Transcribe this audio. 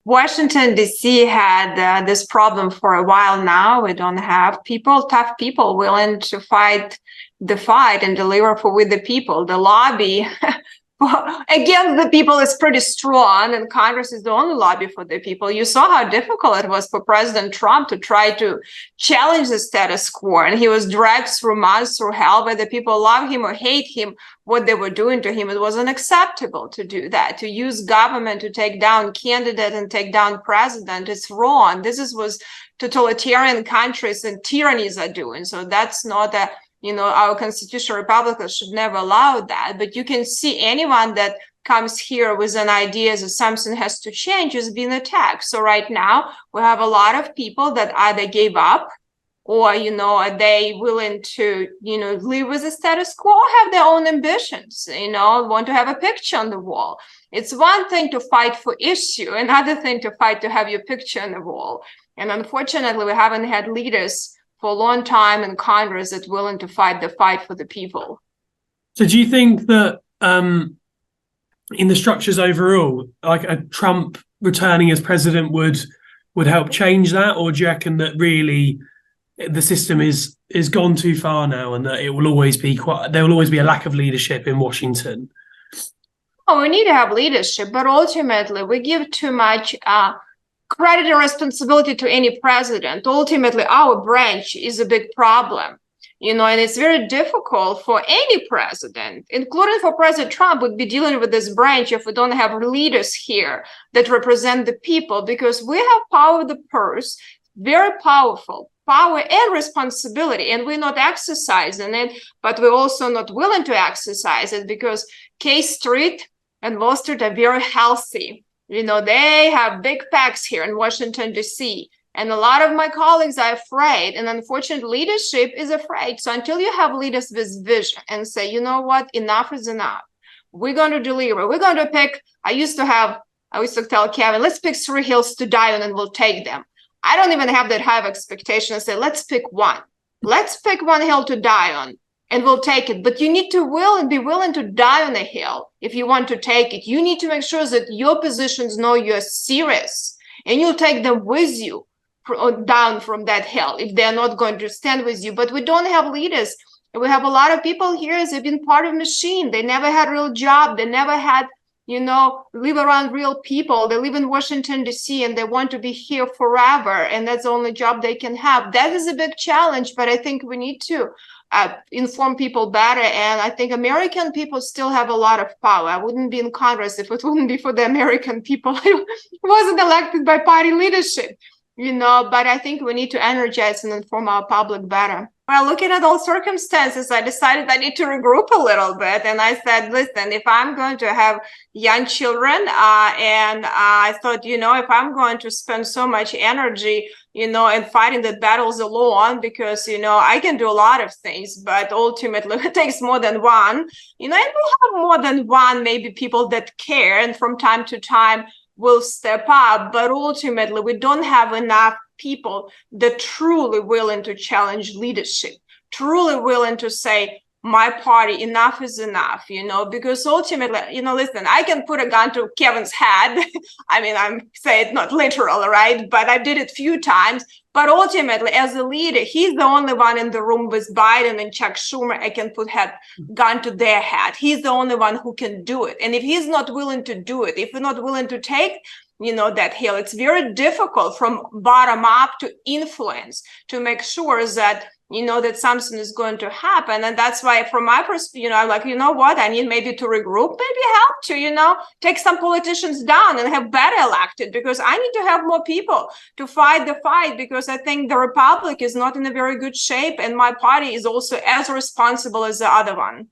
Washington, D.C. had this problem for a while now. We don't have tough people willing to fight the fight and deliver with the people. The lobby against the people is pretty strong, and Congress is the only lobby for the people. You saw how difficult it was for President Trump to try to challenge the status quo, and he was dragged through months, through hell, whether people love him or hate him, what they were doing to him. It was unacceptable to do that, to use government to take down candidate and take down president. It's wrong. This is what totalitarian countries and tyrannies are doing. So that's not a our constitutional republicans should never allow that. But you can see anyone that comes here with an idea that something has to change is being attacked. So right now we have a lot of people that either gave up or, are they willing to, live with the status quo, or have their own ambitions, want to have a picture on the wall. It's one thing to fight for issue, another thing to fight to have your picture on the wall. And unfortunately, we haven't had leaders for a long time in Congress that's willing to fight the fight for the people. So do you think that in the structures overall, like a Trump returning as president would help change that? Or do you reckon that really the system is gone too far now and that there will always be a lack of leadership in Washington? Oh, we need to have leadership, but ultimately we give too much credit and responsibility to any president. Ultimately, our branch is a big problem, and it's very difficult for any president, including for President Trump, would be dealing with this branch if we don't have leaders here that represent the people, because we have power of the purse, very powerful power and responsibility, and we're not exercising it, but we're also not willing to exercise it because K Street and Wall Street are very healthy. They have big packs here in Washington, D.C., and a lot of my colleagues are afraid, and unfortunately, leadership is afraid. So until you have leaders with vision and say, you know what, enough is enough. We're going to deliver. We're going to pick, I used to tell Kevin, let's pick 3 hills to die on and we'll take them. I don't even have that high of expectation. I say, let's pick one. Let's pick one hill to die on. And we'll take it. But you need to be willing to die on a hill if you want to take it. You need to make sure that your positions know you're serious, and you'll take them with you down from that hill if they're not going to stand with you. But we don't have leaders. We have a lot of people here. They've been part of machine. They never had a real job. They never had, live around real people. They live in Washington, D.C., and they want to be here forever. And that's the only job they can have. That is a big challenge, but I think we need to inform people better. And I think American people still have a lot of power. I wouldn't be in Congress if it wouldn't be for the American people. I wasn't elected by party leadership, but I think we need to energize and inform our public better. Well, looking at all circumstances, I decided I need to regroup a little bit. And I said, listen, if I'm going to have young children, and I thought, if I'm going to spend so much energy, and fighting the battles alone, because, I can do a lot of things, but ultimately it takes more than one, and we'll have more than one, maybe people that care. And from time to time, will step up, but ultimately we don't have enough people that truly willing to challenge leadership, truly willing to say, my party, enough is enough, because ultimately, listen, I can put a gun to Kevin's head. I mean, I'm saying it not literal, right? But I did it a few times. But ultimately, as a leader, he's the only one in the room with Biden and Chuck Schumer. I can put gun to their head. He's the only one who can do it. And if he's not willing to do it, if we're not willing to take that hill, it's very difficult from bottom up to influence, to make sure that that something is going to happen. And that's why, from my perspective, I'm like, what, I need maybe to regroup, maybe help to, take some politicians down and have better elected, because I need to have more people to fight the fight, because I think the Republic is not in a very good shape, and my party is also as responsible as the other one.